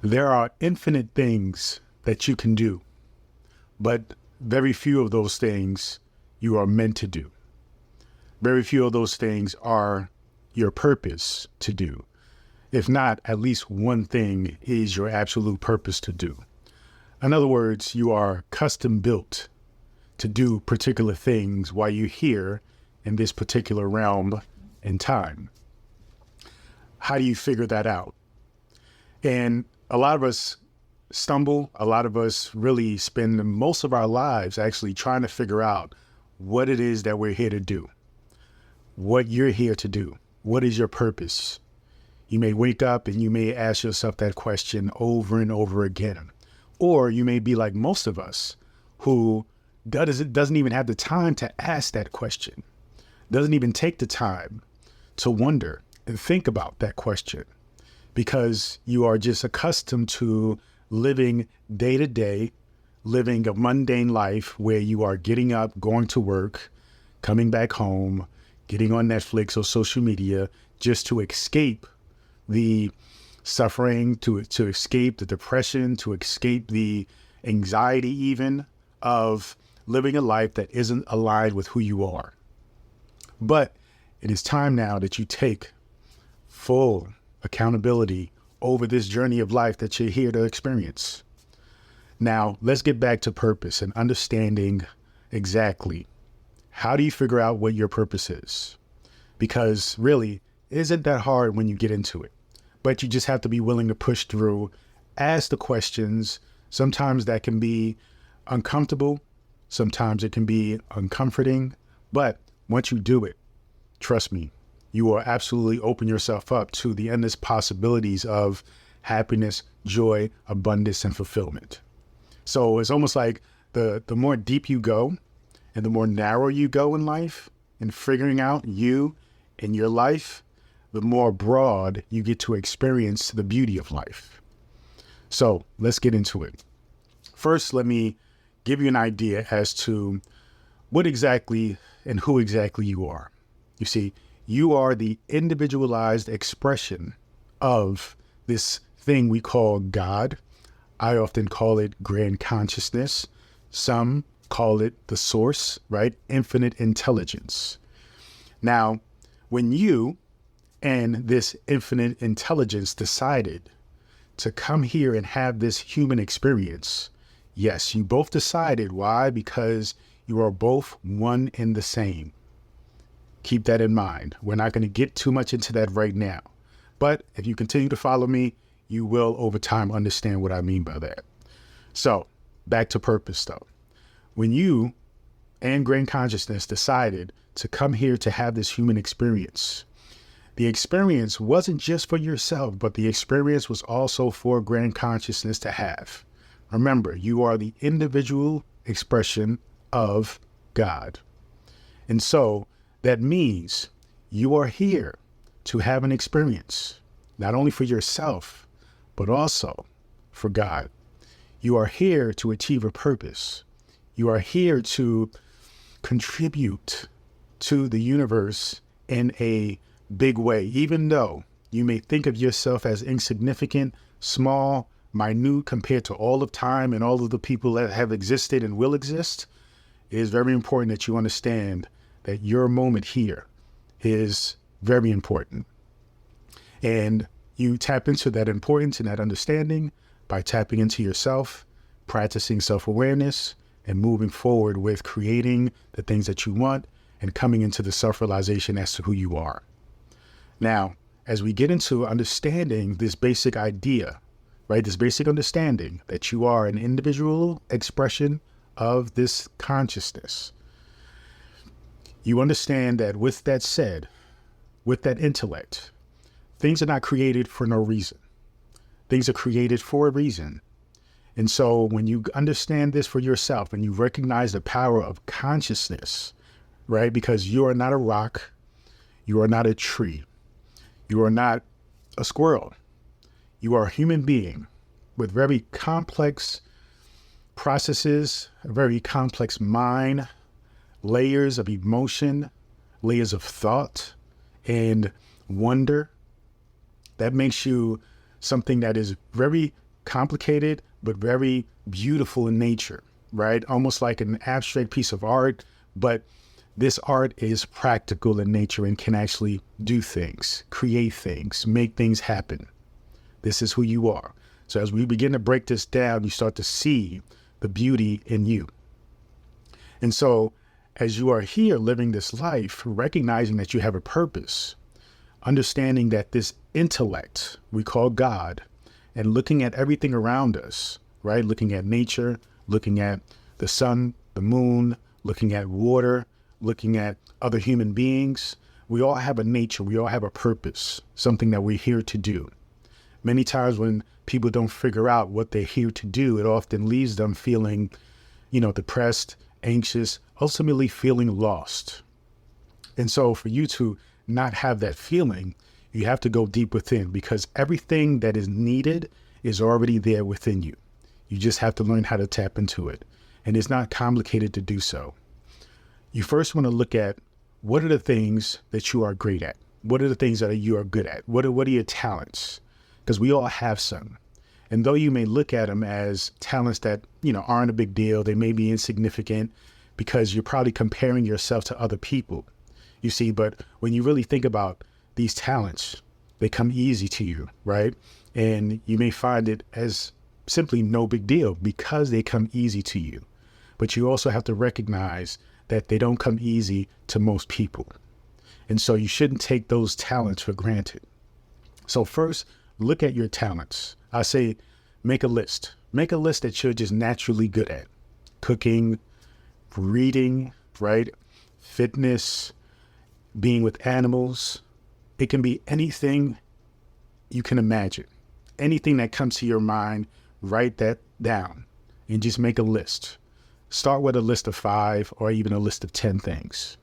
There are infinite things that you can do, but very few of those things you are meant to do. Very few of those things are your purpose to do. If not, at least one thing is your absolute purpose to do. In other words, you are custom built to do particular things while you're here in this particular realm and time. How do you figure that out? And a lot of us stumble. A lot of us really spend most of our lives actually trying to figure out what it is that we're here to do, what you're here to do. What is your purpose? You may wake up and you may ask yourself that question over and over again. Or you may be like most of us who doesn't even have the time to ask that question, doesn't even take the time to wonder and think about that question, because you are just accustomed to living day to day, living a mundane life where you are getting up, going to work, coming back home, getting on Netflix or social media just to escape the suffering, to escape the depression, to escape the anxiety even of living a life that isn't aligned with who you are. But it is time now that you take full accountability over this journey of life that you're here to experience. Now, let's get back to purpose and understanding exactly how do you figure out what your purpose is? Because really, it isn't that hard when you get into it, but you just have to be willing to push through, ask the questions. Sometimes that can be uncomfortable. Sometimes it can be uncomforting, but once you do it, trust me, you will absolutely open yourself up to the endless possibilities of happiness, joy, abundance, and fulfillment. So it's almost like the more deep you go and the more narrow you go in life and figuring out you and your life, the more broad you get to experience the beauty of life. So let's get into it. First, let me give you an idea as to what exactly and who exactly you are. You see, you are the individualized expression of this thing we call God. I often call it grand consciousness. Some call it the source, right? Infinite intelligence. Now, when you and this infinite intelligence decided to come here and have this human experience, yes, you both decided. Why? Because you are both one and the same. Keep that in mind. We're not going to get too much into that right now. But if you continue to follow me, you will over time understand what I mean by that. So back to purpose though. When you and grand consciousness decided to come here to have this human experience, the experience wasn't just for yourself, but the experience was also for grand consciousness to have. Remember, you are the individual expression of God. And so that means you are here to have an experience, not only for yourself, but also for God. You are here to achieve a purpose. You are here to contribute to the universe in a big way, even though you may think of yourself as insignificant, small, minute compared to all of time and all of the people that have existed and will exist. It is very important that you understand that your moment here is very important. And you tap into that importance and that understanding by tapping into yourself, practicing self-awareness, and moving forward with creating the things that you want and coming into the self-realization as to who you are. Now, as we get into understanding this basic idea, right, this basic understanding that you are an individual expression of this consciousness, you understand that with that said, with that intellect, things are not created for no reason. Things are created for a reason. And so when you understand this for yourself and you recognize the power of consciousness, right, because you are not a rock, you are not a tree, you are not a squirrel, you are a human being with very complex processes, a very complex mind, layers of emotion, layers of thought and wonder. That makes you something that is very complicated, but very beautiful in nature, right? Almost like an abstract piece of art, but this art is practical in nature and can actually do things, create things, make things happen. This is who you are. So as we begin to break this down, you start to see the beauty in you. And so as you are here living this life, recognizing that you have a purpose, understanding that this intellect we call God, and looking at everything around us, right? Looking at nature, looking at the sun, the moon, looking at water, looking at other human beings. We all have a nature. We all have a purpose, something that we're here to do. Many times when people don't figure out what they're here to do, it often leaves them feeling, depressed, anxious, ultimately feeling lost. And so for you to not have that feeling, you have to go deep within, because everything that is needed is already there within you. You just have to learn how to tap into it. And it's not complicated to do so. You first want to look at, what are the things that you are great at? What are the things that you are good at? What are your talents? Because we all have some. And though you may look at them as talents that, aren't a big deal, they may be insignificant because you're probably comparing yourself to other people. You see, but when you really think about these talents, they come easy to you, right? And you may find it as simply no big deal because they come easy to you. But you also have to recognize that they don't come easy to most people. And so you shouldn't take those talents for granted. So first, look at your talents. I say, make a list. Make a list that you're just naturally good at. Cooking, reading, right? Fitness, being with animals. It can be anything you can imagine. Anything that comes to your mind, write that down and just make a list. Start with a list of 5 or even a list of 10 things.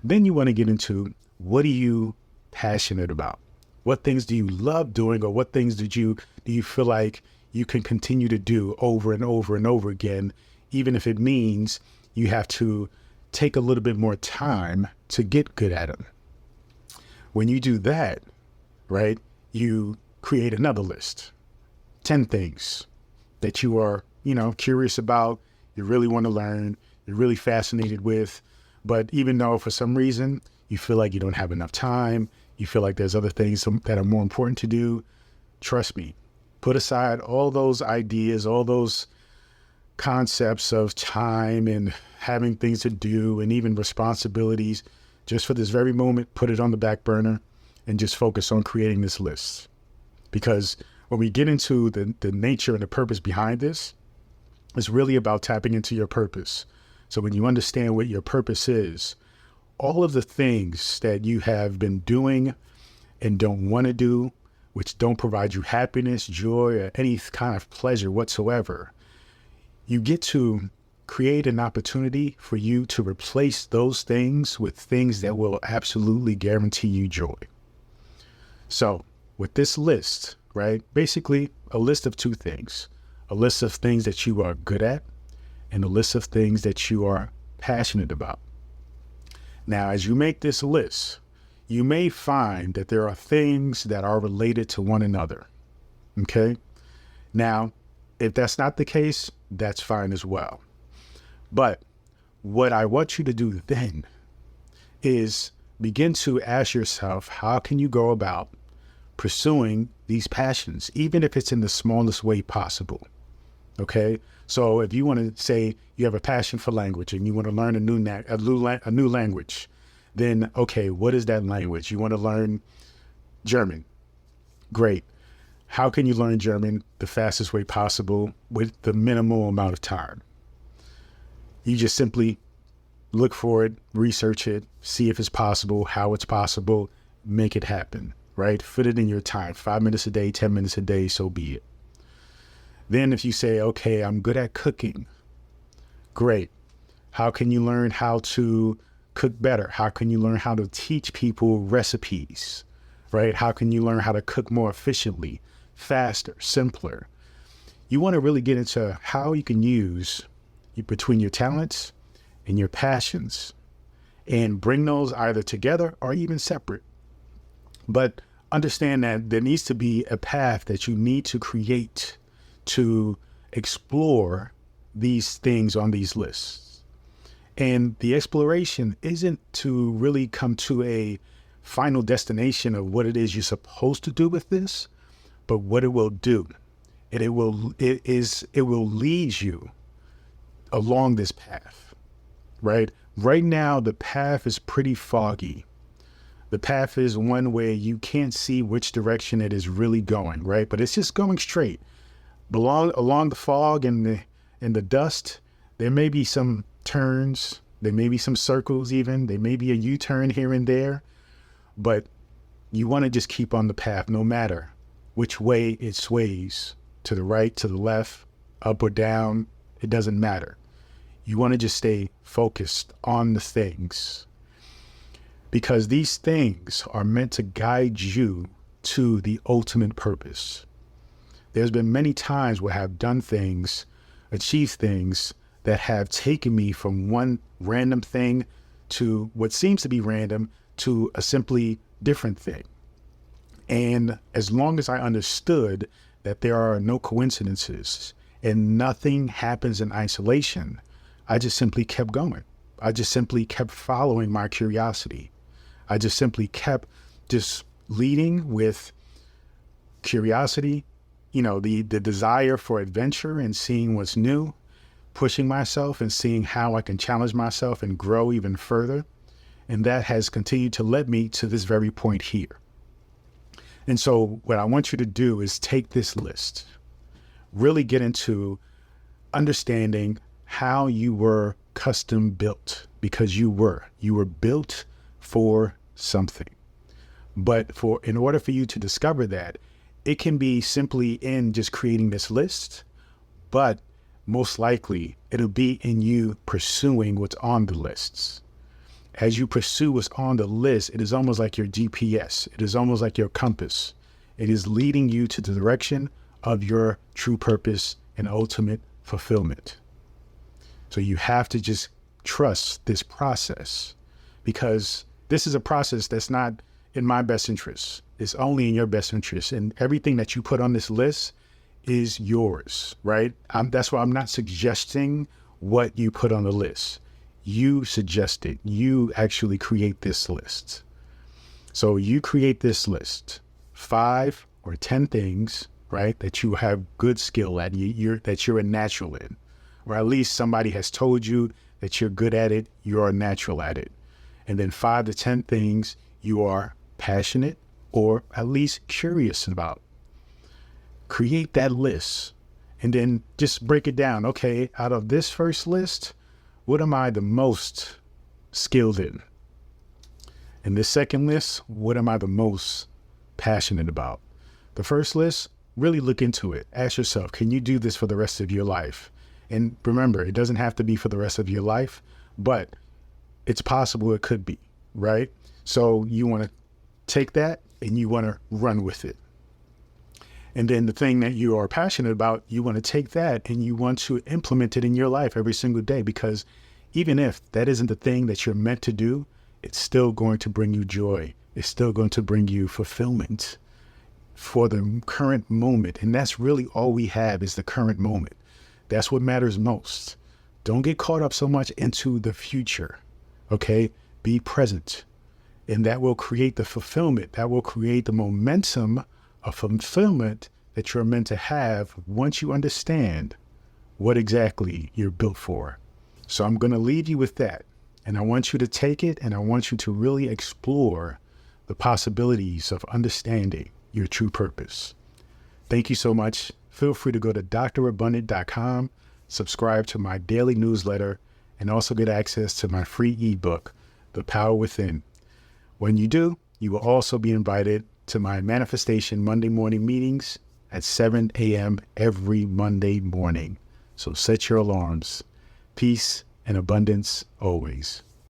Then you want to get into, what are you passionate about? What things do you love doing, or what things do you feel like you can continue to do over and over and over again, even if it means you have to take a little bit more time to get good at them. When you do that, right, you create another list, 10 things that you are, curious about, you really want to learn, you're really fascinated with, but even though for some reason you feel like you don't have enough time, you feel like there's other things that are more important to do, trust me, put aside all those ideas, all those concepts of time and having things to do and even responsibilities. Just for this very moment, put it on the back burner and just focus on creating this list. Because when we get into the nature and the purpose behind this, it's really about tapping into your purpose. So when you understand what your purpose is, all of the things that you have been doing and don't want to do, which don't provide you happiness, joy, or any kind of pleasure whatsoever, you get to create an opportunity for you to replace those things with things that will absolutely guarantee you joy. So with this list, right, basically a list of 2 things, a list of things that you are good at and a list of things that you are passionate about. Now, as you make this list, you may find that there are things that are related to one another. Okay. Now, if that's not the case, that's fine as well. But what I want you to do then is begin to ask yourself, how can you go about pursuing these passions, even if it's in the smallest way possible? Okay. So if you want to say you have a passion for language and you want to learn a new language, then, okay, what is that language? You want to learn German. Great. How can you learn German the fastest way possible with the minimal amount of time? You just simply look for it, research it, see if it's possible, how it's possible, make it happen, right? Fit it in your time, 5 minutes a day, 10 minutes a day, so be it. Then if you say, okay, I'm good at cooking, great. How can you learn how to cook better? How can you learn how to teach people recipes, right? How can you learn how to cook more efficiently, faster, simpler? You want to really get into how you can use between your talents and your passions and bring those either together or even separate. But understand that there needs to be a path that you need to create to explore these things on these lists. And the exploration isn't to really come to a final destination of what it is you're supposed to do with this, but what it will do. And it will lead you along this path, right? Right now, the path is pretty foggy. The path is one where you can't see which direction it is really going, right? But it's just going straight. Along the fog and the dust, there may be some turns, there may be some circles even, there may be a U-turn here and there, but you want to just keep on the path no matter which way it sways, to the right, to the left, up or down, it doesn't matter. You want to just stay focused on the things, because these things are meant to guide you to the ultimate purpose. There's been many times where I've done things, achieved things that have taken me from one random thing to what seems to be random to a simply different thing. And as long as I understood that there are no coincidences and nothing happens in isolation, I just simply kept going. I just simply kept following my curiosity. I just simply kept just leading with curiosity, the desire for adventure and seeing what's new, pushing myself and seeing how I can challenge myself and grow even further. And that has continued to lead me to this very point here. And so what I want you to do is take this list, really get into understanding how you were custom built, because you were built for something. But in order for you to discover that, it can be simply in just creating this list, but most likely it'll be in you pursuing what's on the lists. As you pursue what's on the list, it is almost like your GPS. It is almost like your compass. It is leading you to the direction of your true purpose and ultimate fulfillment. So you have to just trust this process, because this is a process that's not in my best interest. It's only in your best interest. And everything that you put on this list is yours, right? That's why I'm not suggesting what you put on the list. You suggest it. You actually create this list. So you create this list, 5 or 10 things, right, that you have good skill at, that you're a natural in, or at least somebody has told you that you're good at it, you're a natural at it. And then 5 to 10 things you are passionate or at least curious about. Create that list and then just break it down. Okay, out of this first list, what am I the most skilled in? In this second list, what am I the most passionate about? The first list, really look into it. Ask yourself, can you do this for the rest of your life? And remember, it doesn't have to be for the rest of your life, but it's possible it could be, right? So you want to take that and you want to run with it. And then the thing that you are passionate about, you want to take that and you want to implement it in your life every single day, because even if that isn't the thing that you're meant to do, it's still going to bring you joy. It's still going to bring you fulfillment for the current moment. And that's really all we have, is the current moment. That's what matters most. Don't get caught up so much into the future, okay? Be present. And that will create the fulfillment. That will create the momentum of fulfillment that you're meant to have once you understand what exactly you're built for. So I'm going to leave you with that. And I want you to take it and I want you to really explore the possibilities of understanding your true purpose. Thank you so much. Feel free to go to drabundant.com, subscribe to my daily newsletter, and also get access to my free ebook, The Power Within. When you do, you will also be invited to my Manifestation Monday morning meetings at 7 a.m. every Monday morning. So set your alarms. Peace and abundance always.